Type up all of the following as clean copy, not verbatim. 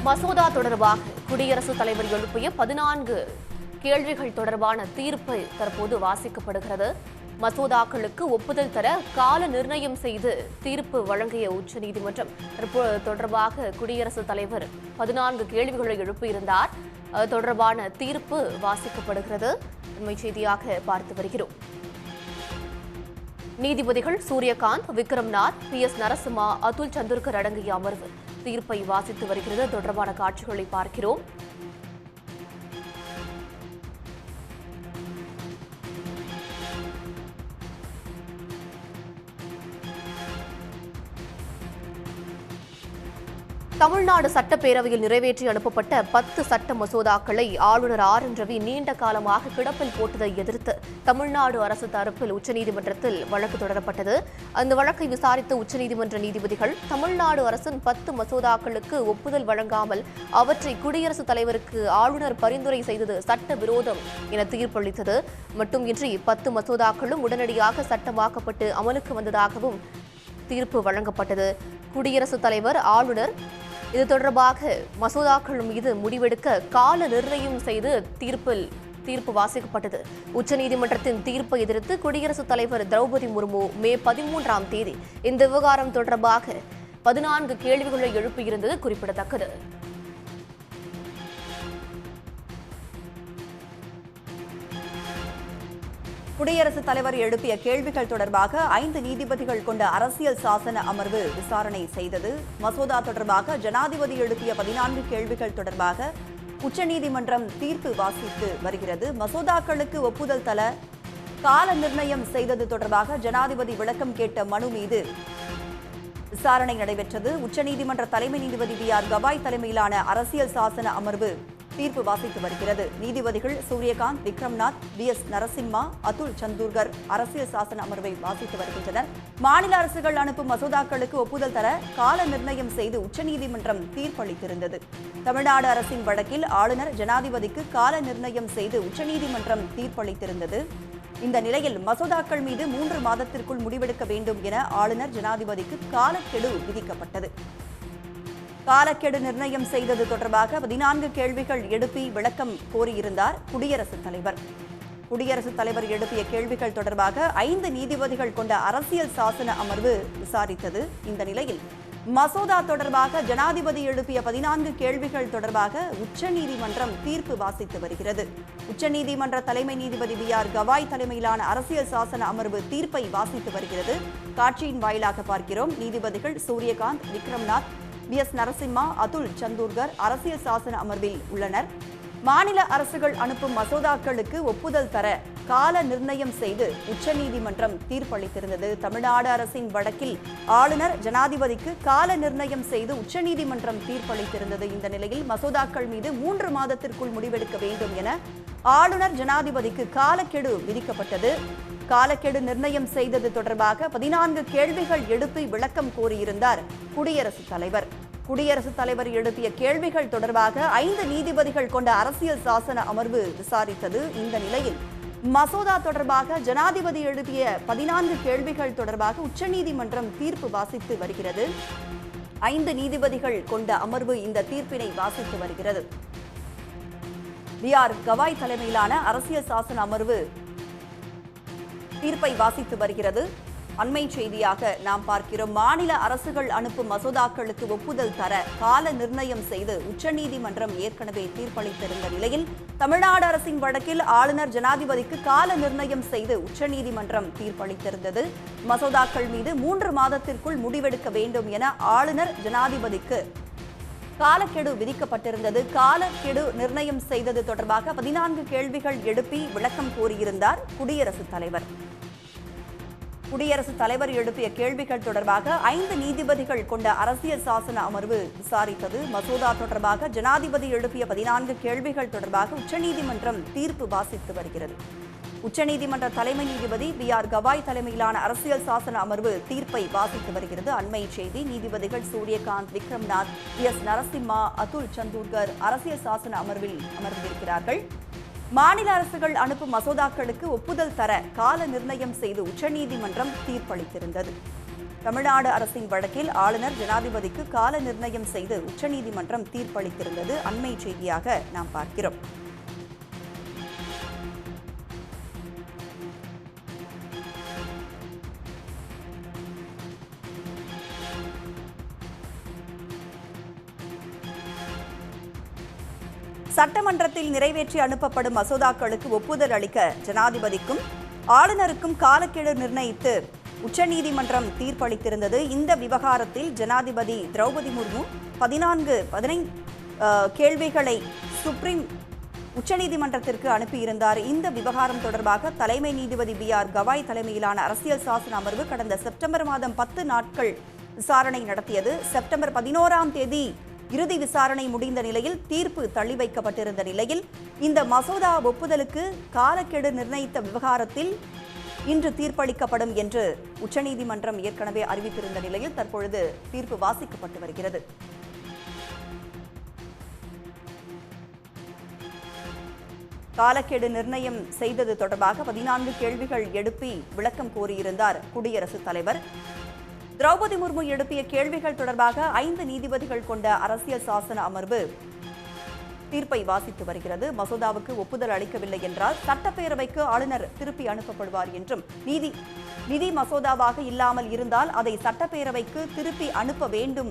மசோதா தொடர்பாக குடியரசுத் தலைவர் எழுப்பிய 14 கேள்விகள் தொடர்பான தீர்ப்பு தற்போது வாசிக்கப்படுகிறது. மசோதாக்களுக்கு ஒப்புதல் தர கால நிர்ணயம் செய்து தீர்ப்பு வழங்கிய உச்சநீதிமன்றம் தொடர்பாக குடியரசுத் தலைவர் 14 கேள்விகளை எழுப்பியிருந்தார். தொடர்பான தீர்ப்பு வாசிக்கப்படுகிறது. உண்மை செய்தியாக பார்த்து வருகிறோம். நீதிபதிகள் சூரியகாந்த், விக்ரம்நாத், PS நரசிம்மா, அதுல் சந்துர்கர் அடங்கிய அமர்வு தீர்ப்பை வாசித்து வருகிறது. தொடர்பான காட்சிகளை பார்க்கிறோம். தமிழ்நாடு சட்டப்பேரவையில் நிறைவேற்றி அனுப்பப்பட்ட 10 சட்ட மசோதாக்களை ஆளுநர் RN ரவி நீண்ட காலமாக கிடப்பில் போட்டதை எதிர்த்து தமிழ்நாடு அரசு தரப்பில் உச்சநீதிமன்றத்தில் வழக்கு தொடரப்பட்டது. அந்த வழக்கை விசாரித்த உச்சநீதிமன்ற நீதிபதிகள் தமிழ்நாடு அரசின் 10 மசோதாக்களுக்கு ஒப்புதல் வழங்காமல் அவற்றை குடியரசுத் தலைவருக்கு ஆளுநர் பரிந்துரை செய்தது சட்ட விரோதம் என தீர்ப்பளித்தது. மட்டுமின்றி 10 மசோதாக்களும் உடனடியாக சட்டமாக்கப்பட்டு அமலுக்கு வந்ததாகவும் தீர்ப்பு வழங்கப்பட்டது. குடியரசுத் தலைவர், ஆளுநர் இது தொடர்பாக மசோதாக்கள் மீது முடிவெடுக்க கால நிர்ணயம் செய்து தீர்ப்பு வாசிக்கப்பட்டது. உச்சநீதிமன்றத்தின் தீர்ப்பை எதிர்த்து குடியரசுத் தலைவர் திரௌபதி முர்மு மே 13ஆம் தேதி இந்த விவகாரம் தொடர்பாக 14 கேள்விகளை எழுப்பியிருந்தது குறிப்பிடத்தக்கது. குடியரசுத் தலைவர் எழுப்பிய கேள்விகள் தொடர்பாக 5 நீதிபதிகள் கொண்ட அரசியல் சாசன அமர்வு விசாரணை செய்தது. மசோதா தொடர்பாக ஜனாதிபதி எழுப்பிய 14 கேள்விகள் தொடர்பாக உச்சநீதிமன்றம் தீர்ப்பு வாசித்து வருகிறது. மசோதாக்களுக்கு ஒப்புதல் தர கால நிர்ணயம் செய்தது தொடர்பாக ஜனாதிபதி விளக்கம் கேட்ட மனு மீது விசாரணை நடைபெற்றது. உச்சநீதிமன்ற தலைமை நீதிபதி VR கவாய் தலைமையிலான அரசியல் சாசன அமர்வு தீர்ப்பு வாசித்து வருகிறது. நீதிபதிகள் சூரியகாந்த், விக்ரம்நாத், PS நரசிம்மா, அதுல் சந்துர்கர் அரசியல் சாசன அமர்வை வாசித்து வருகின்றனர். மாநில அரசுகள் அனுப்பும் மசோதாக்களுக்கு ஒப்புதல் தர கால நிர்ணயம் செய்து உச்சநீதிமன்றம் தீர்ப்பளித்திருந்தது. தமிழ்நாடு அரசின் வழக்கில் ஆளுநர் ஜனாதிபதிக்கு கால நிர்ணயம் செய்து உச்சநீதிமன்றம் தீர்ப்பளித்திருந்தது. இந்த நிலையில் மசோதாக்கள் மீது 3 மாதத்திற்குள் முடிவெடுக்க வேண்டும் என ஆளுநர் ஜனாதிபதிக்கு காலக்கெடு விதிக்கப்பட்டது. காலக்கெடு நிர்ணயம் செய்தது தொடர்பாக 14 கேள்விகள் எழுப்பி விளக்கம் கோரியிருந்தார் குடியரசுத் தலைவர். குடியரசுத் தலைவர் எழுப்பிய கேள்விகள் தொடர்பாக 5 நீதிபதிகள் கொண்ட அரசியல் சாசன அமர்வு விசாரித்தது. இந்த நிலையில் மசோதா தொடர்பாக ஜனாதிபதி எழுப்பிய 14 கேள்விகள் தொடர்பாக உச்சநீதிமன்றம் தீர்ப்பு வாசித்து வருகிறது. உச்சநீதிமன்ற தலைமை நீதிபதி VR கவாய் தலைமையிலான அரசியல் சாசன அமர்வு தீர்ப்பை வாசித்து வருகிறது. காட்சியின் வாயிலாக பார்க்கிறோம். நீதிபதிகள் சூரியகாந்த், விக்ரம்நாத், PS நரசிம்மா, அதுல் சந்துர்கர் அரசியல் சாசன அமர்வில் உள்ளனர். மாநில அரசுகள் அனுப்பும் மசோதாக்களுக்கு ஒப்புதல் தர கால நிர்ணயம் செய்து உச்சநீதிமன்றம் தீர்ப்பளித்திருந்தது. தமிழ்நாடு அரசின் வழக்கில் ஆளுநர் ஜனாதிபதிக்கு கால நிர்ணயம் செய்து உச்சநீதிமன்றம் தீர்ப்பளித்திருந்தது. இந்த நிலையில் மசோதாக்கள் மீது 3 மாதத்திற்குள் முடிவெடுக்க வேண்டும் என ஆளுநர் ஜனாதிபதிக்கு காலக்கெடு விதிக்கப்பட்டது. காலக்கெடு நிர்ணயம் செய்தது தொடர்பாக 14 கேள்விகள் எழுப்பி விளக்கம் கோரியிருந்தார் குடியரசுத் தலைவர். குடியரசுத் தலைவர் எழுப்பிய கேள்விகள் தொடர்பாக 5 நீதிபதிகள் கொண்ட அரசியல் சாசன அமர்வு விசாரித்தது. இந்த நிலையில் மசோதா தொடர்பாக ஜனாதிபதி எழுப்பிய 14 கேள்விகள் தொடர்பாக உச்சநீதிமன்றம் தீர்ப்பு வாசித்து வருகிறது. 5 நீதிபதிகள் கொண்ட அமர்வு இந்த தீர்ப்பினை வாசித்து வருகிறது. VR கவாய் தலைமையிலான அரசியல் சாசன அமர்வு தீர்ப்பை வாசித்து வருகிறது. அண்மை செய்தியாக நாம் பார்க்கிறோம். மாநில அரசுகள் அனுப்பும் மசோதாக்களுக்கு ஒப்புதல் தர கால நிர்ணயம் செய்து உச்சநீதிமன்றம் ஏற்கனவே தீர்ப்பளித்திருந்த நிலையில் தமிழ்நாடு அரசின் வழக்கில் ஆளுநர் ஜனாதிபதிக்கு கால நிர்ணயம் செய்து உச்சநீதிமன்றம் தீர்ப்பளித்திருந்தது. மசோதாக்கள் மீது 3 மாதத்திற்குள் முடிவெடுக்க வேண்டும் என ஆளுநர் ஜனாதிபதிக்கு காலக்கெடு விதிக்கப்பட்டிருந்தது. காலக்கெடு நிர்ணயம் செய்தது தொடர்பாக 14 கேள்விகள் எழுப்பி விளக்கம் கோரியிருந்தார் குடியரசுத் தலைவர். குடியரசுத் தலைவர் எழுப்பிய கேள்விகள் தொடர்பாக 5 நீதிபதிகள் கொண்ட அரசியல் சாசன அமர்வு விசாரித்தது. மசோதா தொடர்பாக ஜனாதிபதி எழுப்பிய 14 கேள்விகள் தொடர்பாக உச்சநீதிமன்றம் தீர்ப்பு வாசித்து வருகிறது. உச்சநீதிமன்ற தலைமை நீதிபதி VR கவாய் தலைமையிலான அரசியல் சாசன அமர்வு தீர்ப்பை வாசித்து வருகிறது. அண்மை செய்தி. நீதிபதிகள் சூரியகாந்த், விக்ரம்நாத், PS நரசிம்மா, அதுல் சந்துர்கர் அரசியல் சாசன அமர்வில் அமர்ந்திருக்கிறார்கள். மாநில அரசுகள் அனுப்பும் மசோதாக்களுக்கு ஒப்புதல் தர கால நிர்ணயம் செய்து உச்சநீதிமன்றம் தீர்ப்பளித்திருந்தது. தமிழ்நாடு அரசின் வழக்கில் ஆளுநர் ஜனாதிபதிக்கு கால நிர்ணயம் செய்து உச்சநீதிமன்றம் தீர்ப்பளித்திருந்தது அண்மை செய்தியாக நாம் பார்க்கிறோம். சட்டமன்றத்தில் நிறைவேற்றி அனுப்பப்படும் மசோதாக்களுக்கு ஒப்புதல் அளிக்க ஜனாதிபதிக்கும் ஆளுநருக்கும் காலக்கெடு நிர்ணயித்து உச்சநீதிமன்றம் தீர்ப்பளித்திருந்தது. இந்த விவகாரத்தில் ஜனாதிபதி திரௌபதி முர்மு 15 கேள்விகளை சுப்ரீம் உச்சநீதிமன்றத்திற்கு அனுப்பியிருந்தார். இந்த விவகாரம் தொடர்பாக தலைமை நீதிபதி BR கவாய் தலைமையிலான அரசியல் சாசன அமர்வு கடந்த செப்டம்பர் மாதம் 10 நாட்கள் விசாரணை நடத்தியது. செப்டம்பர் 11ஆம் தேதி இறுதி விசாரணை முடிந்த நிலையில் தீர்ப்பு தள்ளி வைக்கப்பட்டிருந்த நிலையில் இந்த மசோதா ஒப்புதலுக்கு காலக்கெடு நிர்ணயித்த விவகாரத்தில் இன்று தீர்ப்பளிக்கப்படும் என்று உச்சநீதிமன்றம் ஏற்கனவே அறிவித்திருந்த நிலையில் தற்பொழுது தீர்ப்பு வாசிக்கப்பட்டு வருகிறது. காலக்கெடு நிர்ணயம் செய்தது தொடர்பாக 14 கேள்விகள் எழுப்பி விளக்கம் கோரியிருந்தார் குடியரசுத் தலைவர். திரௌபதி முர்மு எழுப்பிய கேள்விகள் தொடர்பாக 5 நீதிபதிகள் கொண்ட அரசியல் சாசன அமர்வு தீர்ப்பை வாசித்து வருகிறது. மசோதாவுக்கு ஒப்புதல் அளிக்கவில்லை என்றால் சட்டப்பேரவைக்கு ஆளுநர் திருப்பி அனுப்பப்படுவார் என்றும், நிதி மசோதாவாக இல்லாமல் இருந்தால் அதை சட்டப்பேரவைக்கு திருப்பி அனுப்ப வேண்டும்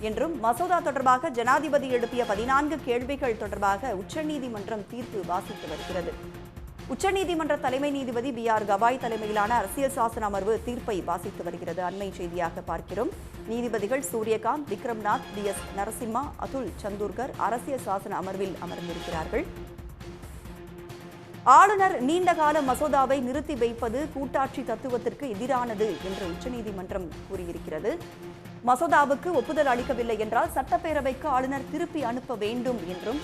என்றும், மசோதா தொடர்பாக ஜனாதிபதி எழுப்பிய 14 கேள்விகள் தொடர்பாக உச்சநீதிமன்றம் தீர்ப்பு வாசித்து வருகிறது. உச்சநீதிமன்ற தலைமை நீதிபதி BR கவாய் தலைமையிலான அரசியல் சாசன அமர்வு தீர்ப்பை வாசித்து வருகிறது. அண்மை செய்தியாக பார்க்கிறோம். நீதிபதிகள் சூரியகாந்த், விக்ரம்நாத், DS நரசிம்மா, அதுல் சந்தூர்கர் அரசியல் சாசன அமர்வில் அமர்ந்திருக்கிறார்கள். ஆளுநர் நீண்டகால மசோதாவை நிறுத்தி வைப்பது கூட்டாட்சி தத்துவத்திற்கு எதிரானது என்று உச்சநீதிமன்றம் கூறியிருக்கிறது. மசோதாவுக்கு ஒப்புதல் அளிக்கவில்லை என்றால் சட்டப்பேரவைக்கு ஆளுநர் திருப்பி அனுப்ப வேண்டும் என்றும்,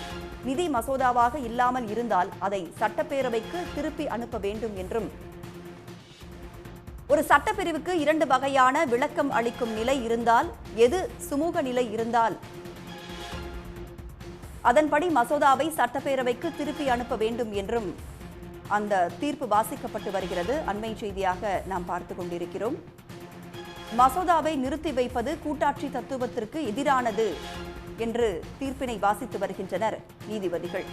நிதி மசோதாவாக இல்லாமல் இருந்தால் அதை சட்டப்பேரவைக்கு திருப்பி அனுப்ப வேண்டும் என்றும், ஒரு சட்டப்பிரிவுக்கு 2 வகையான விளக்கம் அளிக்கும் நிலை இருந்தால், எது சுமூக நிலை இருந்தால் அதன்படி மசோதாவை சட்டப்பேரவைக்கு திருப்பி அனுப்ப வேண்டும் என்றும் அந்த தீர்ப்பு வாசிக்கப்பட்டு வருகிறது. அண்மை செய்தியாக நாம் பார்த்து கொண்டிருக்கிறோம். மசோதாவை நிறுத்தி வைப்பது கூட்டாட்சி தத்துவத்திற்கு எதிரானது என்று தீர்ப்பினை வாசித்து வருகின்றனர் நீதிபதிகள்.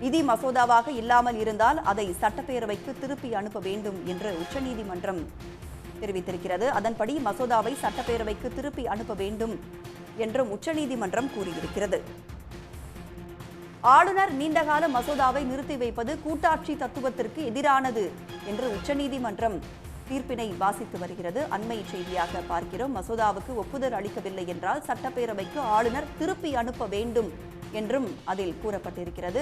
நிதி மசோதாவாக இல்லாமல் இருந்தால் அதை சட்டப்பேரவைக்கு திருப்பி அனுப்ப வேண்டும் என்று உச்சநீதிமன்றம் தெரிவித்திருக்கிறது. அதன்படி மசோதாவை சட்டப்பேரவைக்கு திருப்பி அனுப்ப வேண்டும் என்றும் உச்சநீதிமன்றம் கூறியிருக்கிறது. ஆளுநர் நீண்டகால மசோதாவை நிறுத்தி வைப்பது கூட்டாட்சி தத்துவத்திற்கு எதிரானது என்று உச்சநீதிமன்றம் தீர்ப்பினை வாசித்து வருகிறது. அண்மை செய்தியாக பார்க்கிறோம். மசோதாவுக்கு ஒப்புதல் அளிக்கவில்லை என்றால் சட்டப்பேரவைக்கு ஆளுநர் திருப்பி அனுப்ப வேண்டும் என்றும் அதில் கூறப்பட்டிருக்கிறது.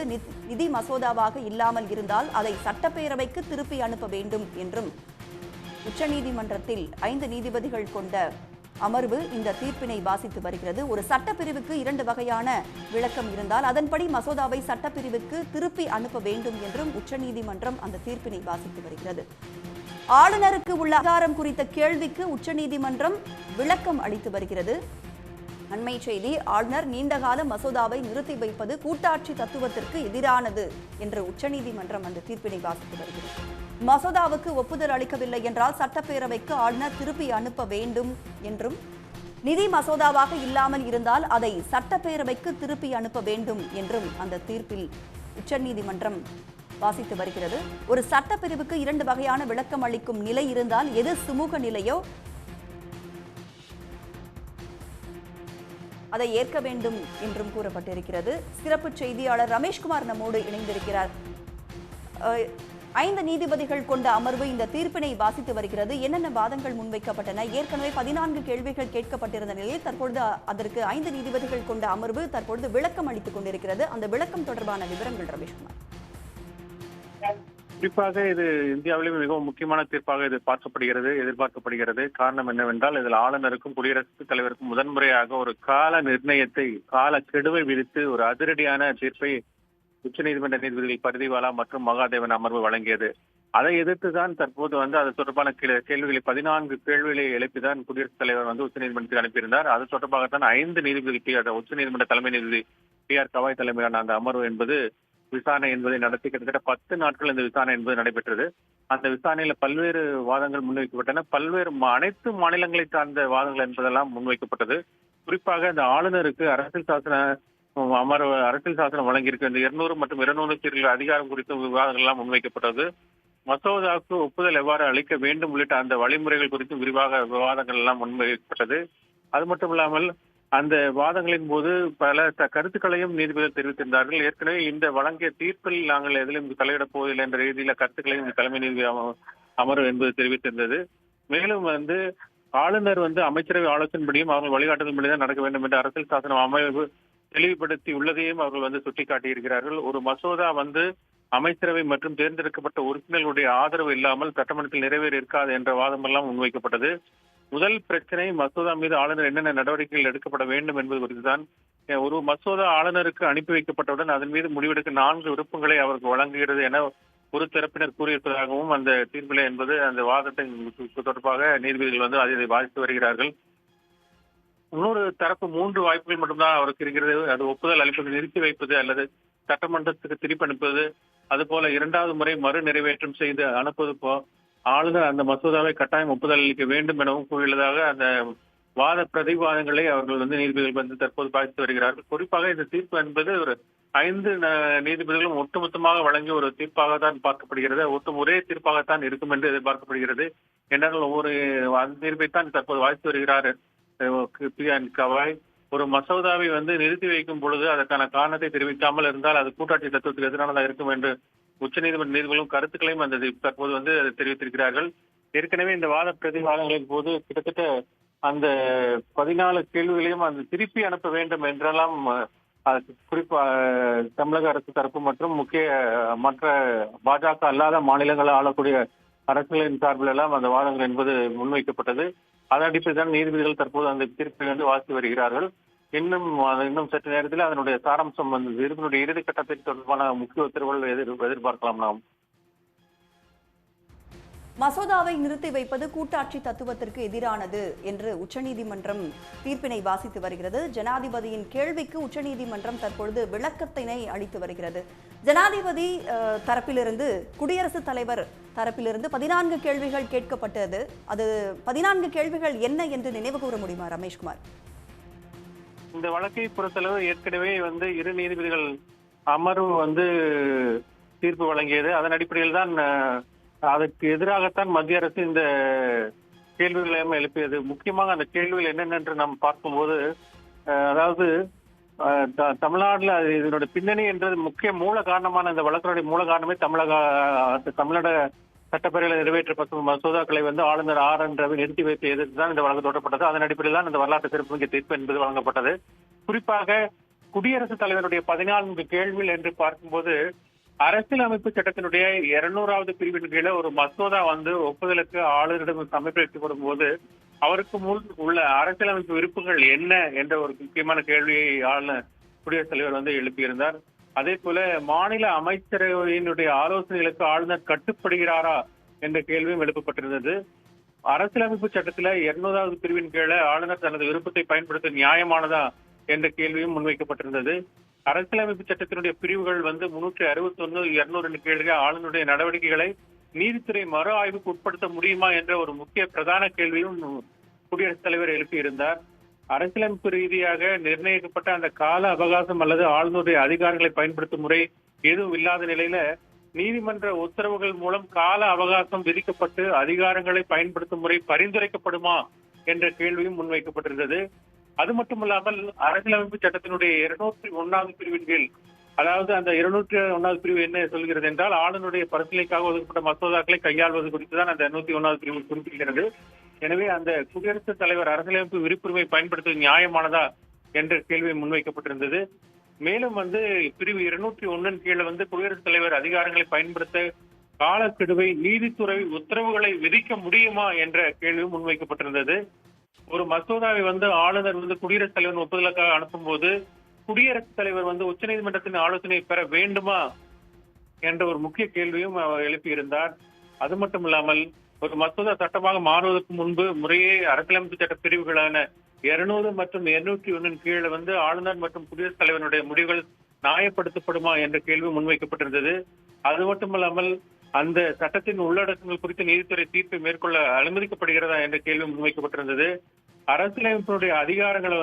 நிதி மசோதாவாக இல்லாமல் இருந்தால் அதை சட்டப்பேரவைக்கு திருப்பி அனுப்ப வேண்டும் என்றும் உச்சநீதிமன்றத்தில் 5 நீதிபதிகள் கொண்ட அமர்வு இந்த தீர்ப்பினை வாசித்து வருகிறது. ஒரு சட்டப்பிரிவுக்கு 2 வகையான விளக்கம் இருந்தால் அதன்படி மசோதாவை சட்டப்பிரிவுக்கு திருப்பி அனுப்ப வேண்டும் என்றும் உச்சநீதிமன்றம் அந்த தீர்ப்பினை வாசித்து வருகிறது. ஆளுநருக்கு உள்ள அதிகாரம் குறித்த கேள்விக்கு உச்சநீதிமன்றம் விளக்கம் அளித்து வருகிறது. அண்மை செய்தி. ஆளுநர் நீண்டகால மசோதாவை நிறுத்தி வைப்பது கூட்டாட்சி தத்துவத்திற்கு எதிரானது என்று உச்சநீதிமன்றம் அந்த தீர்ப்பினை வாசித்து வருகிறது. மசோதாவுக்கு ஒப்புதல் அளிக்கவில்லை என்றால் சட்டப்பேரவைக்கு ஆளுநர் திருப்பி அனுப்ப வேண்டும் என்றும், நிதி மசோதாவாக இல்லாமல் இருந்தால் அதை சட்டப்பேரவைக்கு திருப்பி அனுப்ப வேண்டும் என்றும் அந்த தீர்ப்பில் உச்சநீதிமன்றம் வாசித்து வருகிறது. ஒரு சட்டப்பிரிவுக்கு 2 வகையான விளக்கம் அளிக்கும் நிலை இருந்தால், எது சுமூக நிலையோ அதை ஏற்க வேண்டும் என்றும் கூறப்பட்டிருக்கிறது. சிறப்பு செய்தியாளர் ரமேஷ்குமார் நம்மோடு இணைந்திருக்கிறார். 5 நீதிபதிகள் கொண்ட அமர்வு இந்த தீர்ப்பினை வாசித்து வருகிறது. என்னென்ன வாதங்கள் முன்வைக்கப்பட்டன? ஏற்கனவே 14 கேள்விகள் கேட்கப்பட்டிருந்த நிலையில் தற்பொழுது அதற்கு 5 நீதிபதிகள் கொண்ட அமர்வு தற்பொழுது விளக்கம் அளித்துக் கொண்டிருக்கிறது. அந்த விளக்கம் தொடர்பான விவரங்கள் ரமேஷ்குமார். குறிப்பாக இது இந்தியாவிலும் மிகவும் முக்கியமான தீர்ப்பாக இது எதிர்பார்க்கப்படுகிறது. காரணம் என்னவென்றால், இதில் ஆளுநருக்கும் குடியரசுத் தலைவருக்கும் முதன்முறையாக ஒரு கால நிர்ணயத்தை, கால கெடுவை விதித்து ஒரு அதிரடியான தீர்ப்பை உச்சநீதிமன்ற நீதிபதிகள் பரிதிவாலா மற்றும் மகாதேவன் அமர்வு வழங்கியது. அதை எதிர்த்துதான் தற்போது அது தொடர்பான கேள்விகளை 14 கேள்விகளை எழுப்பிதான் குடியரசுத் தலைவர் உச்சநீதிமன்றத்தில் அனுப்பியிருந்தார். அது தொடர்பாகத்தான் 5 நீதிபதிகள் உச்சநீதிமன்ற தலைமை நீதிபதி BR கவாய் தலைமையிலான அந்த அமர்வு என்பது விசாரணை என்பதை நடத்தி கிட்டத்தட்ட 10 நாட்கள் இந்த விசாரணை என்பது நடைபெற்றது. அந்த விசாரணையில பல்வேறு வாதங்கள் முன்வைக்கப்பட்டன. அனைத்து மாநிலங்களை சார்ந்த வாதங்கள் என்பதெல்லாம் முன்வைக்கப்பட்டது. குறிப்பாக இந்த ஆளுநருக்கு அரசியல் சாசனம் வழங்கியிருக்க இந்த 200 மற்றும் 200 அதிகாரம் குறித்த விவாதங்கள் எல்லாம் முன்வைக்கப்பட்டது. மசோதாவுக்கு ஒப்புதல் எவ்வாறு அளிக்க வேண்டும் உள்ளிட்ட அந்த வழிமுறைகள் குறித்து விரிவாக விவாதங்கள் எல்லாம் முன்வைக்கப்பட்டது. அது மட்டும் இல்லாமல் அந்த வாதங்களின் போது பல கருத்துக்களையும் நீதிபதிகள் தெரிவித்திருந்தார்கள். ஏற்கனவே இந்த வழங்கிய தீர்ப்பில் நாங்கள் எதிலும் தலையிடப் போவதில்லை என்ற ரீதியில கருத்துக்களையும் தலைமை நீதிபதி அமர்வு என்பது தெரிவித்திருந்தது. மேலும் ஆளுநர் அமைச்சரவை ஆலோசனைப்படியும் அவர்கள் வழிகாட்டுதல்படி தான் நடக்க வேண்டும் என்று அரசியல் சாசன அமைப்பு தெளிவுபடுத்தி உள்ளதையும் அவர்கள் சுட்டிக்காட்டியிருக்கிறார்கள். ஒரு மசோதா அமைச்சரவை மற்றும் தேர்ந்தெடுக்கப்பட்ட உறுப்பினர்களுடைய ஆதரவு இல்லாமல் சட்டமன்றத்தில் நிறைவேற இருக்காது என்ற வாதமெல்லாம் முன்வைக்கப்பட்டது. முதல் பிரச்சனை மசோதா மீது ஆளுநர் என்னென்ன நடவடிக்கைகள் எடுக்கப்பட வேண்டும் என்பது குறித்துதான். ஒரு மசோதா ஆளுநருக்கு அனுப்பி வைக்கப்பட்டவுடன் அதன் மீது முடிவெடுக்க 4 விருப்பங்களை அவருக்கு வழங்குகிறது என ஒரு தரப்பினர் கூறியிருப்பதாகவும் அந்த தீர்ப்பில் என்பது அந்த வாதத்தின் தொடர்பாக நீதிபதிகள் அதை வாதித்து வருகிறார்கள். இன்னொரு தரப்பு 3 வாய்ப்புகள் மட்டும்தான் அவருக்கு இருக்கிறது. அது ஒப்புதல் அளிப்பது, நிறுத்தி வைப்பது அல்லது சட்டமன்றத்துக்கு திருப்பி அனுப்புவது, அதுபோல 2வது முறை மறு நிறைவேற்றம் செய்து அனுப்புவது. ஆளுநர் அந்த மசோதாவை கட்டாயம் ஒப்புதல் அளிக்க வேண்டும் எனவும் கூறியுள்ளதாக அந்த வாத பிரதிவாதங்களை அவர்கள் நீதிபதிகள் தற்போது பாதித்து வருகிறார்கள். குறிப்பாக இந்த தீர்ப்பு என்பது ஒரு 5 நீதிபதிகளும் ஒட்டுமொத்தமாக வழங்கிய ஒரு தீர்ப்பாக தான் பார்க்கப்படுகிறது. ஒரே தீர்ப்பாகத்தான் இருக்கும் என்று எதிர்பார்க்கப்படுகிறது. என்றால் ஒவ்வொரு அந்த தீர்ப்பைத்தான் தற்போது வாதித்து வருகிறார் PN கவாய். ஒரு மசோதாவை நிறுத்தி வைக்கும் பொழுது அதற்கான காரணத்தை தெரிவிக்காமல் இருந்தால் அது கூட்டாட்சி தத்துவத்துக்கு எதிரானதாக இருக்கும் என்று உச்சநீதிமன்ற நீதிபதிகளும் கருத்துக்களையும் தற்போது தெரிவித்திருக்கிறார்கள். ஏற்கனவே இந்த வாத பிரதிவாதங்களின் போது கிட்டத்தட்ட அந்த 14 கேள்விகளையும் திருப்பி அனுப்ப வேண்டும் என்றெல்லாம் குறிப்பாக தமிழக அரசு தரப்பு மற்றும் மற்ற பாஜக அல்லாத மாநிலங்களை ஆளக்கூடிய அரசுகளின் சார்பில் எல்லாம் அந்த வாதங்கள் என்பது முன்வைக்கப்பட்டது. அதன் அடிப்படையில் தான் நீதிபதிகள் தற்போது அந்த தீர்ப்பை வாசித்து வருகிறார்கள். இன்னும் சற்று நேரத்தில் அதனுடைய சாராம்சம் தீர்ப்பினுடைய இறுதி கட்டத்தை தொடர்பான முக்கிய உத்தரவுகள் எதிர்பார்க்கலாம். நாம் மசோதாவை நிறுத்தி வைப்பது கூட்டாட்சி தத்துவத்திற்கு எதிரானது என்று உச்சநீதிமன்றம் தீர்ப்பினை வாசித்து வருகிறது. ஜனாதிபதியின் கேள்விக்கு உச்சநீதிமன்றம் தற்பொழுது விளக்கத்தினை அளித்து வருகிறது. ஜனாதிபதி தரப்பிலிருந்து குடியரசுத் தலைவர் தரப்பிலிருந்து 14 கேள்விகள் கேட்கப்பட்டது. அது 14 கேள்விகள் என்ன என்று நினைவு கூற முடியுமா ரமேஷ்குமார்? இந்த வழக்கை பொறுத்தளவு ஏற்கனவே 2 நீதிபதிகள் அமர்வு தீர்ப்பு வழங்கியது. அதன் அடிப்படையில் தான் அதற்கு எதிராகத்தான் மத்திய அரசு இந்த கேள்விகளையும் எழுப்பியது. முக்கியமாக அந்த கேள்விகள் என்னென்று நாம் பார்க்கும்போது, அதாவது தமிழ்நாட்டில் இதனுடைய பின்னணி என்றது முக்கிய மூல காரணமான இந்த வழக்கினுடைய மூல காரணமே தமிழ்நாடு சட்டப்பேரவையில் நிறைவேற்றப்பட்ட மசோதாக்களை ஆளுநர் RN ரவி நிறுத்தி வைத்து எதிர்த்து தான் இந்த வழக்கு தொடரப்பட்டது. அதன் அடிப்படையில் தான் இந்த வரலாற்று சிறப்புமிக்க தீர்ப்பு என்பது வழங்கப்பட்டது. குறிப்பாக குடியரசுத் தலைவருடைய 14 கேள்விகள் என்று பார்க்கும்போது, அரசியலமைப்பு சட்டத்தினுடைய 200வது பிரிவின் கீழே ஒரு மசோதா ஒப்புதலுக்கு ஆளுநரிடம் சமர்ப்பிக்கப்படும் போது அவருக்கு முன் உள்ள அரசியலமைப்பு விருப்புகள் என்ன என்ற ஒரு முக்கியமான கேள்வியை குடியரசுத் தலைவர் எழுப்பியிருந்தார். அதே போல மாநில அமைச்சரவையினுடைய ஆலோசனைகளுக்கு ஆளுநர் கட்டுப்படுகிறாரா என்ற கேள்வியும் எழுப்பப்பட்டிருந்தது. அரசியலமைப்பு சட்டத்துல 200வது பிரிவின் கீழே ஆளுநர் தனது விருப்பத்தை பயன்படுத்த நியாயமானதா என்ற கேள்வியும் முன்வைக்கப்பட்டிருந்தது. அரசியலமைப்பு சட்டத்தினுடைய பிரிவுகள் 361, 200 கீழே ஆளுநருடைய நடவடிக்கைகளை நீதித்துறை மறு ஆய்வுக்கு உட்படுத்த முடியுமா என்ற ஒரு முக்கிய பிரதான கேள்வியும் குடியரசுத் தலைவர் எழுப்பியிருந்தார். அரசியலமைப்பு ரீதியாக நிர்ணயிக்கப்பட்ட அந்த கால அவகாசம் அல்லது ஆளுநருடைய அதிகாரங்களை பயன்படுத்தும் முறை எதுவும் இல்லாத நிலையில நீதிமன்ற உத்தரவுகள் மூலம் கால அவகாசம் விதிக்கப்பட்டு அதிகாரங்களை பயன்படுத்தும் முறை பரிந்துரைக்கப்படுமா என்ற கேள்வியும் முன்வைக்கப்பட்டிருந்தது. அது மட்டுமல்லாமல் அரசியலமைப்பு சட்டத்தினுடைய 201வது பிரிவின் கீழ், அதாவது அந்த 201வது பிரிவு என்ன சொல்கிறது என்றால், ஆளுநருடைய பரிசீலனைக்காக ஒதுக்கப்பட்ட மசோதாக்களை கையாள்வது குறித்துதான் அந்த 101வது பிரிவு குறிப்பிடுகிறது. எனவே அந்த குடியரசுத் தலைவர் அரசியலமைப்பு விருப்புரிமை பயன்படுத்துவது நியாயமானதா என்ற கேள்வி முன்வைக்கப்பட்டிருந்தது. மேலும் பிரிவு 201 கீழே குடியரசுத் தலைவர் அதிகாரங்களை பயன்படுத்த காலக்கெடுவை நீதித்துறை உத்தரவுகளை விதிக்க முடியுமா என்ற கேள்வியும் முன்வைக்கப்பட்டிருந்தது. ஒரு மசோதாவை ஆளுநர் குடியரசுத் தலைவர் ஒப்புதலுக்காக அனுப்பும் போது குடியரசுத் தலைவர் உச்சநீதிமன்றத்தின் ஆலோசனை பெற வேண்டுமா என்ற ஒரு முக்கிய கேள்வியும் எழுப்பியிருந்தார். அது மட்டும் இல்லாமல் ஒரு மசோதா சட்டமாக மாறுவதற்கு முன்பு முறையே அரசியலமைப்பு சட்ட பிரிவுகளான 200 மற்றும் 201 கீழே ஆளுநர் மற்றும் குடியரசுத் தலைவருடைய முடிவுகள் நியாயப்படுத்தப்படுமா என்ற கேள்வி முன்வைக்கப்பட்டிருந்தது. அது மட்டுமல்லாமல் அந்த சட்டத்தின் உள்ளடக்கங்கள் குறித்து நீதித்துறை தீர்ப்பை மேற்கொள்ள அனுமதிக்கப்படுகிறதா என்ற கேள்வி முன்வைக்கப்பட்டிருந்தது. அரசியலமைப்பினுடைய அதிகாரங்களை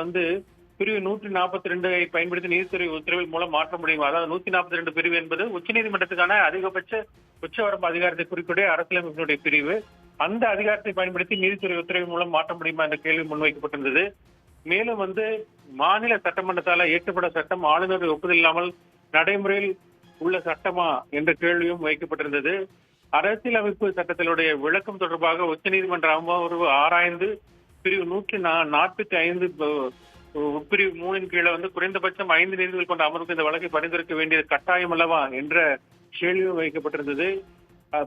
பிரிவு 142 பயன்படுத்தி நீதித்துறை உத்தரவின் மூலம் மாற்ற முடியும். அதாவது 142 பிரிவு என்பது உச்சநீதிமன்றத்துக்கான அதிகபட்ச உச்சவரம்பு அதிகாரத்தை குறிக்கூடிய அரசியலமைப்பினுடைய பிரிவு. அந்த அதிகாரத்தை பயன்படுத்தி நீதித்துறை உத்தரவின் மூலம் மாற்ற முடியுமா என்ற கேள்வி முன்வைக்கப்பட்டிருந்தது. மேலும் மாநில சட்டமன்றத்தால இயற்றப்பட சட்டம் ஆளுநர் ஒப்புதல் இல்லாமல் நடைமுறையில் உள்ள சட்டமா என்ற கேள்வியும் வைக்கப்பட்டிருந்தது. அரசியலமைப்பு சட்டத்தினுடைய விளக்கம் தொடர்பாக உச்சநீதிமன்ற அமர்வு ஆராய்ந்து பிரிவு 145 உட்பிரிவு 3 கீழே குறைந்தபட்சம் 5 நீதிபதிகள் கொண்ட அமர்வுக்கு இந்த வழக்கை பரிந்துரைக்க வேண்டியது கட்டாயம் அல்லவா என்ற கேள்வியும் வைக்கப்பட்டிருந்தது.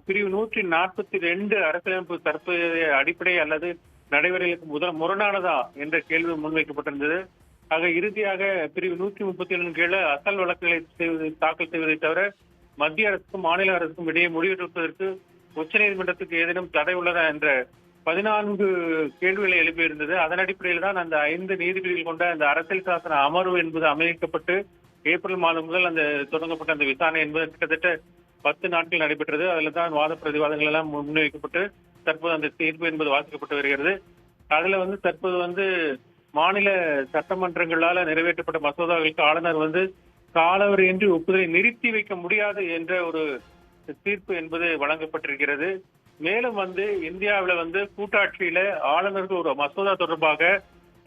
பிரிவு 142 அரசியலமைப்பு தற்போதைய அடிப்படை அல்லது நடைமுறைகளுக்கு முரணானதா என்ற கேள்வி முன்வைக்கப்பட்டிருந்தது. ஆக இறுதியாக பிரிவு 137 கீழே அசல் வழக்குகளை தாக்கல் செய்வதை தவிர மத்திய அரசுக்கும் மாநில அரசுக்கும் இடையே முடிவெடுப்பதற்கு உச்சநீதிமன்றத்துக்கு ஏதேனும் தடை உள்ளதா என்ற 14 கேள்விகளை எழுப்பியிருந்தது. அதன் அடிப்படையில் தான் அந்த 5 நீதிபதிகள் கொண்ட அந்த அரசியல் சாசன அமர்வு என்பது அமைக்கப்பட்டு ஏப்ரல் மாதம் முதல் தொடங்கப்பட்ட அந்த விசாரணை என்பது கிட்டத்தட்ட 10 நாட்கள் நடைபெற்றது. அதில் தான் வாத பிரதிவாதங்கள் எல்லாம் முன்வைக்கப்பட்டு தற்போது அந்த தீர்ப்பு என்பது வாசிக்கப்பட்டு வருகிறது. அதுல தற்போது மாநில சட்டமன்றங்களால நிறைவேற்றப்பட்ட மசோதாக்களுக்கு ஆளுநர் காலவரையின்றி ஒப்புதலை நிறுத்தி வைக்க முடியாது என்ற ஒரு தீர்ப்பு என்பது வழங்கப்பட்டிருக்கிறது. மேலும் இந்தியாவில கூட்டாட்சியில ஆளுநருக்கு ஒரு மசோதா தொடர்பாக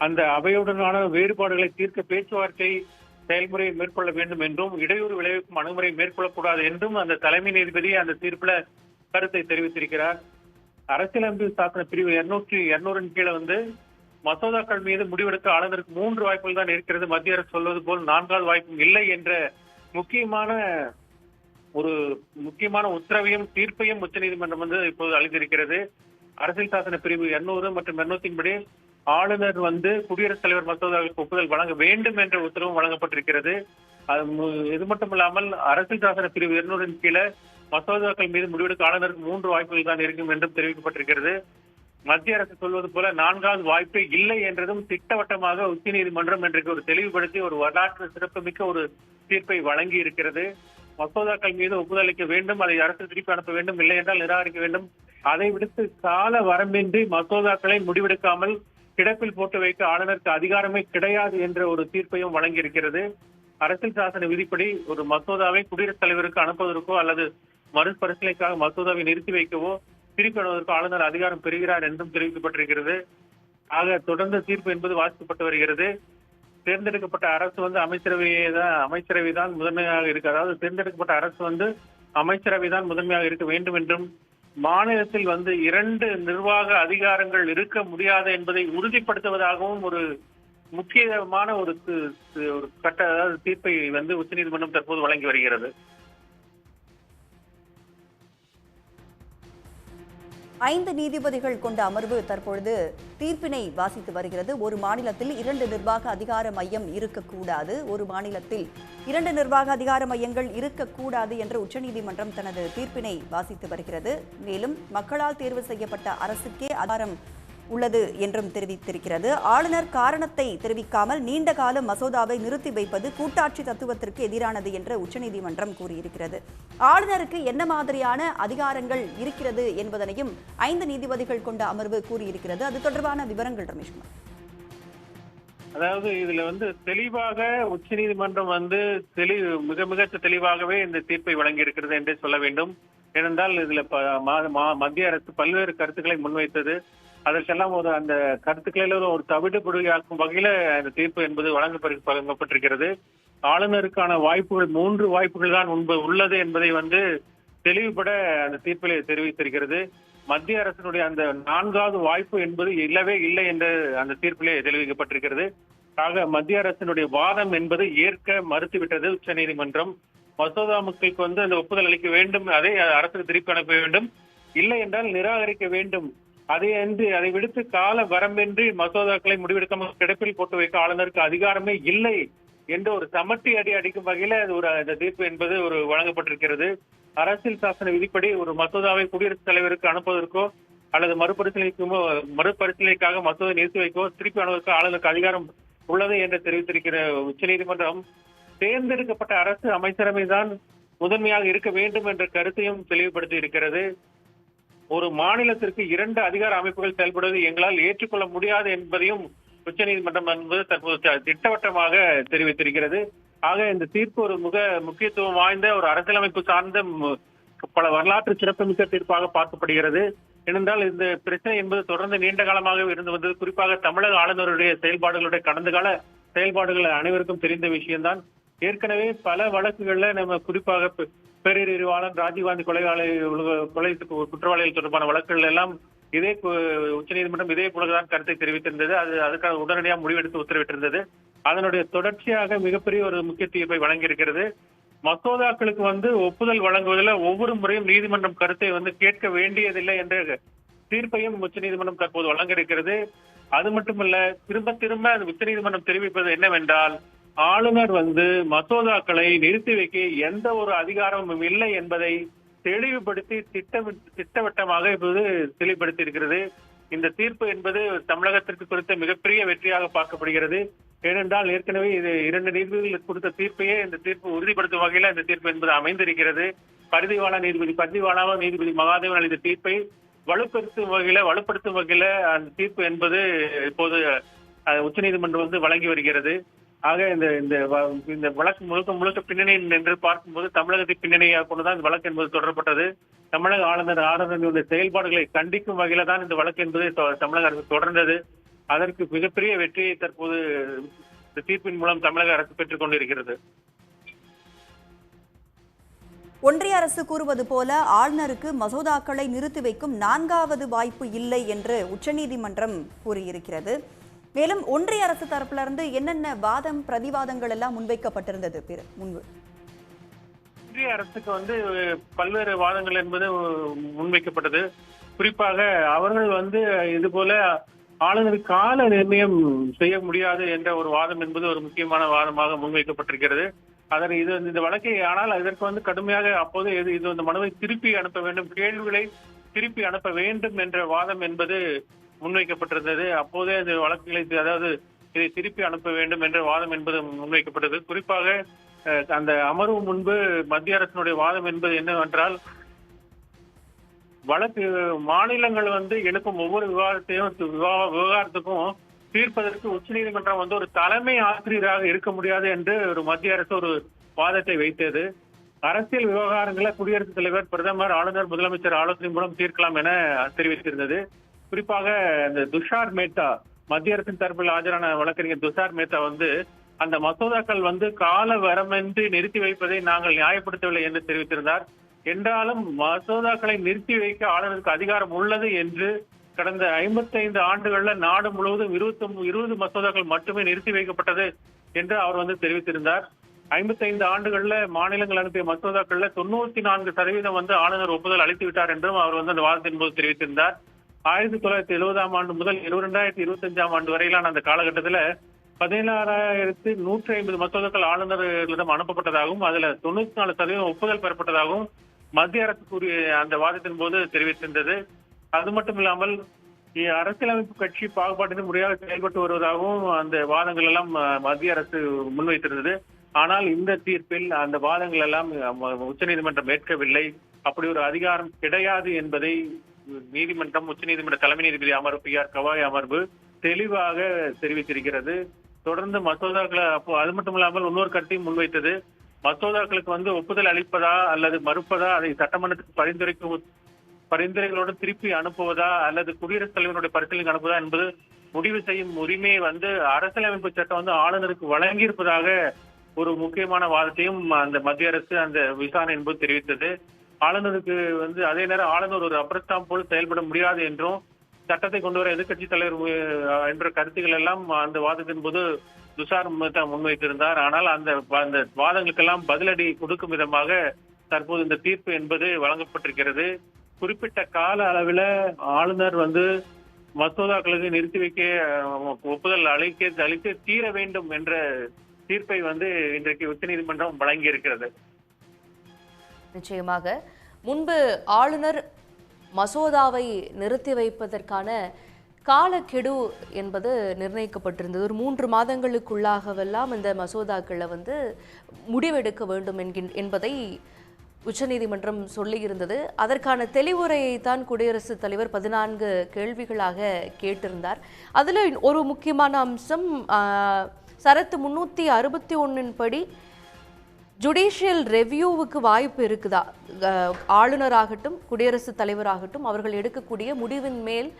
அந்த அவையுடனான வேறுபாடுகளை தீர்க்க பேச்சுவார்த்தை செயல்முறையை மேற்கொள்ள வேண்டும் என்றும் இடையூறு விளைவிக்கும் அணுகுமுறை மேற்கொள்ளக்கூடாது என்றும் அந்த தலைமை நீதிபதி அந்த தீர்ப்புல கருத்தை தெரிவித்திருக்கிறார். அரசியலமைப்பு சாசன பிரிவு 200 கீழே மசோதாக்கள் மீது முடிவெடுக்க ஆளுநருக்கு 3 வாய்ப்புகள் தான் இருக்கிறது. மத்திய அரசு சொல்வது போல் 4வது வாய்ப்பும் இல்லை என்ற முக்கியமான உத்தரவையும் தீர்ப்பையும் உச்சநீதிமன்றம் இப்போது அளித்திருக்கிறது. அரசியல் சாசன பிரிவு 200 மற்றும் 200 படி ஆளுநர் குடியரசுத் தலைவர் மசோதாவுக்கு ஒப்புதல் வழங்க வேண்டும் என்ற உத்தரவும் வழங்கப்பட்டிருக்கிறது. இது மட்டுமில்லாமல் அரசியல் சாசன பிரிவு 200 கீழே மசோதாக்கள் மீது முடிவெடுக்க ஆளுநருக்கு 3 வாய்ப்புகள் தான் இருக்கும் என்றும் தெரிவிக்கப்பட்டிருக்கிறது. மத்திய அரசு சொல்வது போல 4வது வாய்ப்பே இல்லை என்றதும் திட்டவட்டமாக உச்சநீதிமன்றம் இன்றைக்கு ஒரு தெளிவுபடுத்தி ஒரு வரலாற்று சிறப்புமிக்க ஒரு தீர்ப்பை வழங்கி இருக்கிறது. மசோதாக்கள் மீது ஒப்புதல் அளிக்க வேண்டும், அதை அரசு திருப்பி அனுப்ப வேண்டும், இல்லை என்றால் நிராகரிக்க வேண்டும். அதை விடுத்து கால வரம்பின்றி மசோதாக்களை முடிவெடுக்காமல் கிடப்பில் போட்டு வைக்க ஆளுநருக்கு அதிகாரமே கிடையாது என்ற ஒரு தீர்ப்பையும் வழங்கி இருக்கிறது. அரசியல் சாசன விதிப்படி ஒரு மசோதாவை குடியரசுத் தலைவருக்கு அனுப்புவதற்கோ அல்லது மறுபரிசீலனைக்காக மசோதாவை நிறுத்தி வைக்கவோ திருப்பி அனுப்புவதற்கு ஆளுநர் அதிகாரம் பெறுகிறார் என்றும் தெரிவிக்கப்பட்டிருக்கிறது. ஆக தொடர்ந்து தீர்ப்பு என்பது வாசிக்கப்பட்டு வருகிறது. தேர்ந்தெடுக்கப்பட்ட அரசு அமைச்சரவை தான் முதன்மையாக இருக்கு. அதாவது தேர்ந்தெடுக்கப்பட்ட அரசு அமைச்சரவை தான் முதன்மையாக இருக்க வேண்டும் என்றும் மாநிலத்தில் 2 நிர்வாக அதிகாரங்கள் இருக்க முடியாது என்பதை உறுதிப்படுத்துவதாகவும் ஒரு முக்கியமான ஒரு தீர்ப்பை உச்சநீதிமன்றம் தற்போது வழங்கி வருகிறது. 5 நீதிபதிகள் கொண்ட அமர்வு தற்பொழுது தீர்ப்பினை வாசித்து வருகிறது. ஒரு மாநிலத்தில் 2 நிர்வாக அதிகார மையம் இருக்கக்கூடாது, ஒரு மாநிலத்தில் 2 நிர்வாக அதிகார மையங்கள் இருக்கக்கூடாது என்று உச்சநீதிமன்றம் தனது தீர்ப்பினை வாசித்து வருகிறது. மேலும் மக்களால் தேர்வு செய்யப்பட்ட அரசுக்கே அதிகாரம் உள்ளது என்றும் தெரிவித்திருக்கிறது. ஆளுநர் காரணத்தை தெரிவிக்காமல் நீண்ட காலம் மசோதாவை நிறுத்தி வைப்பது கூட்டாட்சி தத்துவத்திற்கு எதிரானது என்று உச்சநீதிமன்றம் கூறியிருக்கிறது. ஆளுநருக்கு என்ன மாதிரியான அதிகாரங்கள் இருக்கிறது என்பதனையும் 5 நீதிபதிகள் கொண்ட அமர்வு கூறியிருக்கிறது. அது தொடர்பான விவரங்கள் ரமேஷ்குமார். அதாவது இதுல தெளிவாக உச்சநீதிமன்றம் மிக தெளிவாகவே இந்த தீர்ப்பை வழங்கி இருக்கிறது என்றே சொல்ல வேண்டும். ஏனென்றால் இதுல மத்திய அரசு பல்வேறு கருத்துக்களை முன்வைத்தது. அதற்கெல்லாம் அந்த கருத்துக்களில் ஒரு தவிடுபொடியாக்கும் வகையில அந்த தீர்ப்பு என்பது வழங்கப்பட்டிருக்கிறது. ஆளுநருக்கான வாய்ப்புகள் 3 வாய்ப்புகள் தான் உள்ளது என்பதை தெளிவுபட அந்த தீர்ப்பிலே தெரிவித்திருக்கிறது. மத்திய அரசினுடைய அந்த 4வது வாய்ப்பு என்பது இல்லவே இல்லை என்று அந்த தீர்ப்பிலே தெரிவிக்கப்பட்டிருக்கிறது. ஆக மத்திய அரசினுடைய வாதம் என்பது ஏற்க மறுத்துவிட்டது உச்சநீதிமன்றம். மசோதா மக்களுக்கு அந்த ஒப்புதல் அளிக்க வேண்டும், அதை அரசுக்கு திருப்பி அனுப்ப வேண்டும், இல்லை என்றால் நிராகரிக்க வேண்டும். அதை விடுத்து கால வரம்பின்றி மசோதாக்களை முடிவெடுக்காமல் கிடப்பில் போட்டு வைக்க ஆளுநருக்கு அதிகாரமே இல்லை என்ற ஒரு சமட்டி அடிக்கும் வகையில இந்த தீர்ப்பு என்பது வழங்கப்பட்டிருக்கிறது. அரசியல் சாசன விதிப்படி ஒரு மசோதாவை குடியரசுத் தலைவருக்கு அனுப்புவதற்கோ அல்லது மறுபரிசீலனைக்காக மசோதை நிறுத்தி வைக்கவோ திருப்பி அனுப்புவதற்கு ஆளுநருக்கு அதிகாரம் உள்ளது என்று தெரிவித்திருக்கிற உச்சநீதிமன்றம் தேர்ந்தெடுக்கப்பட்ட அரசு அமைச்சரவை தான் முதன்மையாக இருக்க வேண்டும் என்ற கருத்தையும் தெளிவுபடுத்தி இருக்கிறது. ஒரு மாநிலத்திற்கு 2 அதிகார அமைப்புகள் செயல்படுவது எங்களால் ஏற்றுக்கொள்ள முடியாது என்பதையும் உச்சநீதிமன்றம் என்பது தற்போது திட்டவட்டமாக தெரிவித்திருக்கிறது. ஆக இந்த தீர்ப்பு ஒரு முக்கியத்துவம் வாய்ந்த ஒரு அரசியலமைப்பு சார்ந்த பல வரலாற்று சிறப்புமிக்க தீர்ப்பாக பார்க்கப்படுகிறது. ஏனென்றால் இந்த பிரச்சனை என்பது தொடர்ந்து நீண்ட காலமாக இருந்து வந்தது. குறிப்பாக தமிழக ஆளுநருடைய செயல்பாடுகளுடைய கடந்த கால செயல்பாடுகள் அனைவருக்கும் தெரிந்த விஷயம்தான். ஏற்கனவே பல வழக்குகள்ல நம்ம குறிப்பாக பேரறிவாளன் ராஜீவ்காந்தி கொலை குற்றவாளிகள் தொடர்பான வழக்குகள் எல்லாம் இதே உச்சநீதிமன்றம் இதே போலதான் கருத்தை தெரிவித்திருந்தது. அதுக்காக உடனடியாக முடிவெடுத்து உத்தரவிட்டிருந்தது. அதனுடைய தொடர்ச்சியாக மிகப்பெரிய ஒரு முக்கிய தீர்ப்பை வழங்கியிருக்கிறது. மசோதாக்களுக்கு ஒப்புதல் வழங்குவதில் ஒவ்வொரு முறையும் நீதிமன்றம் கருத்தை கேட்க வேண்டியதில்லை என்ற தீர்ப்பையும் உச்சநீதிமன்றம் தற்போது வழங்கியிருக்கிறது. அது மட்டுமல்ல, திரும்ப அது உச்சநீதிமன்றம் தெரிவிப்பது என்னவென்றால், ஆளுநர் மசோதாக்களை நிறுத்தி வைக்க எந்த ஒரு அதிகாரமும் இல்லை என்பதை தெளிவுபடுத்தி திட்டவட்டமாக இப்போது தெளிவுபடுத்தி இருக்கிறது. இந்த தீர்ப்பு என்பது தமிழகத்திற்கு குறித்த மிகப்பெரிய வெற்றியாக பார்க்கப்படுகிறது. ஏனென்றால் ஏற்கனவே இது 2 நீதிபதிகள் கொடுத்த தீர்ப்பையே இந்த தீர்ப்பு உறுதிப்படுத்தும் வகையில் இந்த தீர்ப்பு என்பது அமைந்திருக்கிறது. பரிதிவாளா நீதிபதி மகாதேவன் அளித்த தீர்ப்பை வலுப்படுத்தும் வகையில அந்த தீர்ப்பு என்பது இப்போது உச்சநீதிமன்றம் வழங்கி வருகிறது. ஆக இந்த வழக்கு முழுக்க பின்னணி என்று பார்க்கும்போது தமிழகத்தை பின்னணியாக கொண்டுதான் இந்த வழக்கு என்பது தொடரப்பட்டது. தமிழக ஆளுநருடைய செயல்பாடுகளை கண்டிக்கும் வகையில தான் இந்த வழக்கு என்பது தமிழக அரசு தொடர்ந்தது. அதற்கு மிகப்பெரிய வெற்றியை தற்போது இந்த தீர்ப்பின் மூலம் தமிழக அரசு பெற்றுக் கொண்டிருக்கிறது. ஒன்றிய அரசு கூறுவது போல ஆளுநருக்கு மசோதாக்களை நிறுத்தி வைக்கும் 4வது வாய்ப்பு இல்லை என்று உச்சநீதிமன்றம் கூறியிருக்கிறது. மேலும் ஒன்றிய அரசு தரப்பிலிருந்து என்னென்ன வாதம் பிரதிவாதங்கள் எல்லாம் முன்வைக்கப்பட்டிருந்தது முன்பு? ஒன்றிய அரசுக்கு பல்வேறு வாதங்கள் என்பது முன்வைக்கப்பட்டது. குறிப்பாக அவர்கள் இது போல ஆளுநருக்கு கால நிர்ணயம் செய்ய முடியாது என்ற ஒரு வாதம் என்பது ஒரு முக்கியமான வாதமாக முன்வைக்கப்பட்டிருக்கிறது. இந்த வழக்கை ஆனால் இதற்கு கடுமையாக அப்போது இந்த மனுவை திருப்பி அனுப்ப வேண்டும், கேள்விகளை திருப்பி அனுப்ப வேண்டும் என்ற வாதம் என்பது முன்வைக்கப்பட்டிருந்தது. அப்போதே இந்த வழக்குகளை இதை திருப்பி அனுப்ப வேண்டும் என்ற வாதம் என்பது முன்வைக்கப்பட்டது. குறிப்பாக அந்த அமர்வு முன்பு மத்திய அரசினுடைய வாதம் என்பது என்னவென்றால், வழக்கு மாநிலங்கள் எழுப்பும் ஒவ்வொரு விவகாரத்துக்கும் தீர்ப்பதற்கு உச்சநீதிமன்றம் ஒரு தலைமை ஆசிரியராக இருக்க முடியாது என்று ஒரு மத்திய அரசு ஒரு வாதத்தை வைத்தது. அரசியல் விவகாரங்களை குடியரசுத் தலைவர், பிரதமர், ஆளுநர், முதலமைச்சர் ஆலோசனை மூலம் தீர்க்கலாம் என தெரிவித்திருந்தது. குறிப்பாக இந்த துஷார் மேத்தா, மத்திய அரசின் தரப்பில் ஆஜரான வழக்கறிஞர் துஷார் மேத்தா அந்த மசோதாக்கள் கால வரம்பின்றி நிறுத்தி வைப்பதை நாங்கள் நியாயப்படுத்தவில்லை என்று தெரிவித்திருந்தார். என்றாலும் மசோதாக்களை நிறுத்தி வைக்க ஆளுநருக்கு அதிகாரம் உள்ளது என்று கடந்த 55 ஆண்டுகள்ல நாடு முழுவதும் 20 மசோதாக்கள் மட்டுமே நிறுத்தி வைக்கப்பட்டது என்று அவர் தெரிவித்திருந்தார். 55 ஆண்டுகள்ல மாநிலங்கள் அனுப்பிய மசோதாக்கள்ல 94% ஆளுநர் ஒப்புதல் அளித்து விட்டார் என்றும் அவர் அந்த வாதத்தின் போது தெரிவித்திருந்தார். 1970ஆம் ஆண்டு முதல் 2025ஆம் ஆண்டு வரையிலான அந்த காலகட்டத்துல 16,150 மசோதாக்கள் ஆளுநர்களிடம் அனுப்பப்பட்டதாகவும் அதுல 94% ஒப்புதல் பெறப்பட்டதாகவும் மத்திய அரசு கூறிய அந்த வாதத்தின் போது தெரிவித்திருந்தது. அது மட்டும் இல்லாமல் அரசியலமைப்பு கட்சி பாகுபாட்டின் முறையாக செயல்பட்டு வருவதாகவும் அந்த வாதங்கள் எல்லாம் மத்திய அரசு முன்வைத்திருந்தது. ஆனால் இந்த தீர்ப்பில் அந்த வாதங்கள் எல்லாம் உச்சநீதிமன்றம் ஏற்கவில்லை. அப்படி ஒரு அதிகாரம் கிடையாது என்பதை உச்சநீதிமன்ற தலைமை நீதிபதி அமர்வு PR கவாய் அமர்வு தெளிவாக தெரிவித்திருக்கிறது. தொடர்ந்து மசோதாக்களை அது மட்டும் இல்லாமல் இன்னொரு கருத்தையும் முன்வைத்தது. மசோதாக்களுக்கு ஒப்புதல் அளிப்பதா அல்லது மறுப்பதா, அதை சட்டமன்றத்துக்கு பரிந்துரைகளோடு திருப்பி அனுப்புவதா அல்லது குடியரசுத் தலைவருடைய பரிசீலனைக்கு அனுப்புவதா என்பது முடிவு செய்யும் உரிமையை அரசியலமைப்பு சட்டம் ஆளுநருக்கு வழங்கியிருப்பதாக ஒரு முக்கியமான வாதத்தையும் அந்த மத்திய அரசு அந்த விசாரணை என்பது தெரிவித்தது. ஆளுநருக்கு அதே நேரம் ஆளுநர் ஒரு அப்ரஸ்தாம் போல் செயல்பட முடியாது என்றும் சட்டத்தை கொண்டு வர எதிர்கட்சி தலைவர் என்ற கருத்துக்கள் எல்லாம் அந்த வாதத்தின் போது துஷார் மேத்தா முன்வைத்திருந்தார். ஆனால் அந்த வாதங்களுக்கெல்லாம் பதிலடி கொடுக்கும் விதமாக தற்போது இந்த தீர்ப்பு என்பது வழங்கப்பட்டிருக்கிறது. குறிப்பிட்ட கால அளவில் ஆளுநர் மசோதாக்களுக்கு நிறுத்தி வைக்க ஒப்புதல் அளித்து தீர வேண்டும் என்ற தீர்ப்பை இன்றைக்கு உச்சநீதிமன்றம் வழங்கி இருக்கிறது. நிச்சயமாக முன்பு ஆளுநர் மசோதாவை நிறுத்தி வைப்பதற்கான காலக்கெடு என்பது நிர்ணயிக்கப்பட்டிருந்தது. ஒரு 3 மாதங்களுக்குள்ளாகவெல்லாம் இந்த மசோதாக்களை முடிவெடுக்க வேண்டும் என்பதை உச்சநீதிமன்றம் சொல்லியிருந்தது. அதற்கான தெளிவுரையை தான் குடியரசுத் தலைவர் 14 கேள்விகளாக கேட்டிருந்தார். அதில் ஒரு முக்கியமான அம்சம் சரத்து 361 படி ஜுடிஷியல் ரெவ்யூவுக்கு வாய்ப்பு இருக்குதா, ஆளுநராகட்டும் குடியரசுத் தலைவராகட்டும் அவர்கள் எடுக்கக்கூடிய முடிவின் மேல்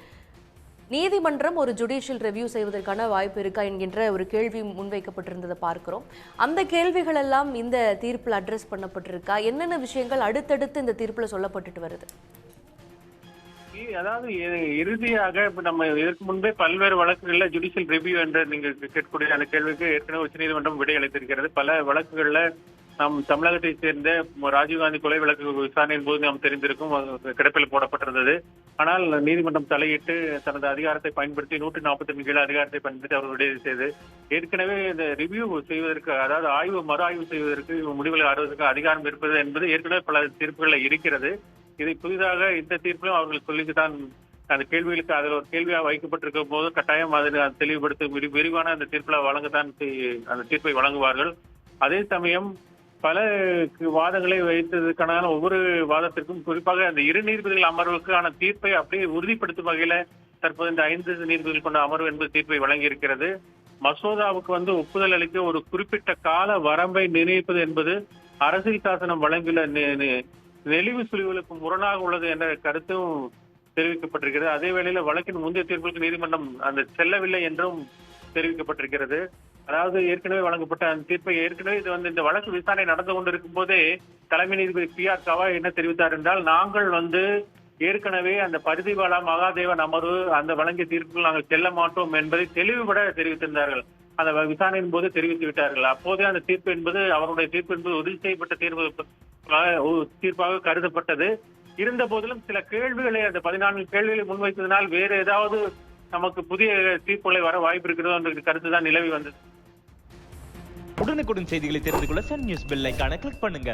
நீதிமன்றம் ஒரு ஜுடிஷியல் ரெவ்யூ செய்வதற்கான வாய்ப்பு இருக்கா என்கின்ற ஒரு கேள்வி முன்வைக்கப்பட்டிருந்ததை பார்க்கிறோம். அந்த கேள்விகள் எல்லாம் இந்த தீர்ப்பில் அட்ரஸ் பண்ணப்பட்டிருக்கா? என்னென்ன விஷயங்கள் அடுத்தடுத்து இந்த தீர்ப்பில் சொல்லப்பட்டுட்டு வருது? அதாவது இறுதியாக இப்ப நம்ம இதற்கு முன்பே பல்வேறு வழக்குகள்ல ஜுடிஷியல் ரிவ்யூ என்ற நீங்க கேட்கக்கூடிய அந்த கேள்விக்கு ஏற்கனவே உச்சநீதிமன்றம் விடையளித்திருக்கிறது. பல வழக்குகள்ல நம் தமிழகத்தை சேர்ந்த ராஜீவ்காந்தி கொலை வழக்கு விசாரணையின் போது நாம் தெரிந்திருக்கும், கிடப்பில் போடப்பட்டிருந்தது. ஆனால் நீதிமன்றம் தலையிட்டு தனது அதிகாரத்தை பயன்படுத்தி 142 கீழ் அதிகாரத்தை பயன்படுத்தி அவர் விடுதலை செய்து ஏற்கனவே இந்த ரிவ்யூ செய்வதற்கு, அதாவது மறு ஆய்வு செய்வதற்கு முடிவுகளை ஆறுவதற்கு அதிகாரம் இருப்பது என்பது ஏற்கனவே பல தீர்ப்புகளில் இருக்கிறது. இதை புதிதாக இந்த தீர்ப்பிலும் அவர்கள் சொல்லித்தான் அந்த கேள்விகளுக்கு அதில் ஒரு கேள்வியாக வைக்கப்பட்டிருக்கும் போது கட்டாயம் அதை தெளிவுபடுத்த விரிவான அந்த தீர்ப்பில் வழங்கத்தான் அந்த தீர்ப்பை வழங்குவார்கள். அதே சமயம் பல வாதங்களை வைத்ததற்கான ஒவ்வொரு வாதத்திற்கும் குறிப்பாக அந்த 2 நீதிபதிகள் அமர்வுக்கான தீர்ப்பை அப்படியே உறுதிப்படுத்தும் வகையில தற்போது இந்த 5 நீதிபதிகள் கொண்ட அமர்வு என்பது தீர்ப்பை வழங்கியிருக்கிறது. மசோதாவுக்கு ஒப்புதல் அளிக்க ஒரு குறிப்பிட்ட கால வரம்பை நிர்ணயிப்பது என்பது அரசியல் சாசனம் வழங்கியுள்ள நெளிவு சுழிவுகளுக்கு முரணாக உள்ளது என்ற கருத்தும் தெரிவிக்கப்பட்டிருக்கிறது. அதே வேளையில வழக்கின் முந்தைய தீர்ப்புக்கு நீதிமன்றம் அந்த செல்லவில்லை என்றும் தெரிவிக்கப்பட்டிருக்கிறது. அதாவது ஏற்கனவே வழங்கப்பட்ட அந்த தீர்ப்பை ஏற்கனவே இந்த வழக்கு விசாரணை நடந்து கொண்டிருக்கும் போதே தலைமை நீதிபதி PR கவா என்ன தெரிவித்தார் என்றால், நாங்கள் ஏற்கனவே அந்த பரிதிபாலா மகாதேவன் அமர்வு அந்த வழங்கிய தீர்ப்புகள் நாங்கள் செல்ல மாட்டோம் என்பதை தெளிவுபட தெரிவித்திருந்தார்கள். அந்த விசாரணையின் போது தெரிவித்து விட்டார்கள். அப்போதே அந்த தீர்ப்பு என்பது அவருடைய தீர்ப்பு என்பது உறுதி செய்யப்பட்ட தீர்ப்பாக கருதப்பட்டது. இருந்த போதிலும் சில கேள்விகளை அந்த 14 கேள்விகளை முன்வைத்ததனால் வேறு ஏதாவது நமக்கு புதிய தீர்ப்புகளை வர வாய்ப்பு இருக்கிறதோ என்ற கருத்து தான் நிலவி வந்தது. உடனுக்குடன் செய்திகளை தெரிந்து கொள்ள சன் நியூஸ் பெல் ஐகானை கிளிக் பண்ணுங்க.